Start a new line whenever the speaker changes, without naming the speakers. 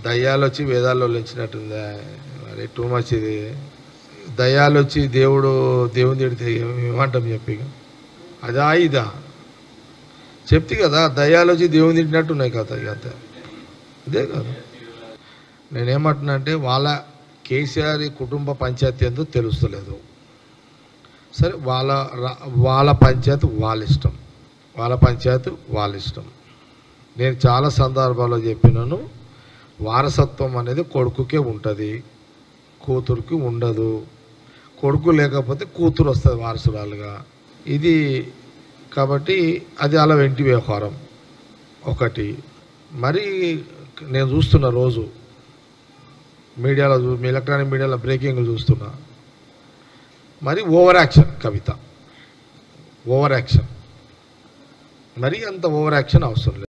దయ్యాలు వచ్చి వేదాల్లో లేచినట్టుందా? మరి టూ మచ్ ఇది. దయ్యాలు వచ్చి దేవుని తిడితే ఏమంటాం చెప్పి? అదా ఇదా చెప్తే కదా, దయ్యాలు వచ్చి దేవుని తిట్టినట్టు ఉన్నాయి కదా. ఇక ఇదే కదా. నేనేమంటున్నా అంటే వాళ్ళ కేసీఆర్ కుటుంబ పంచాయతీ ఎంతో తెలుస్తలేదు. సరే, వాళ్ళ పంచాయతీ వాళ్ళ ఇష్టం, వాళ్ళ పంచాయతీ వాళ్ళ ఇష్టం. నేను చాలా సందర్భాల్లో చెప్పినాను, వారసత్వం అనేది కొడుకుకే ఉంటుంది, కూతురుకి ఉండదు. కొడుకు లేకపోతే కూతురు వస్తుంది వారసురాలుగా. ఇది కాబట్టి అది అలా వెంటి వ్యవహారం ఒకటి. మరి నేను చూస్తున్నా రోజు మీడియాలో, ఎలక్ట్రానిక్ మీడియాలో బ్రేకింగ్లు చూస్తున్నా. మరి ఓవర్ యాక్షన్ కవిత, ఓవర్ యాక్షన్. మరి అంత ఓవర్ యాక్షన్ అవసరం లేదు.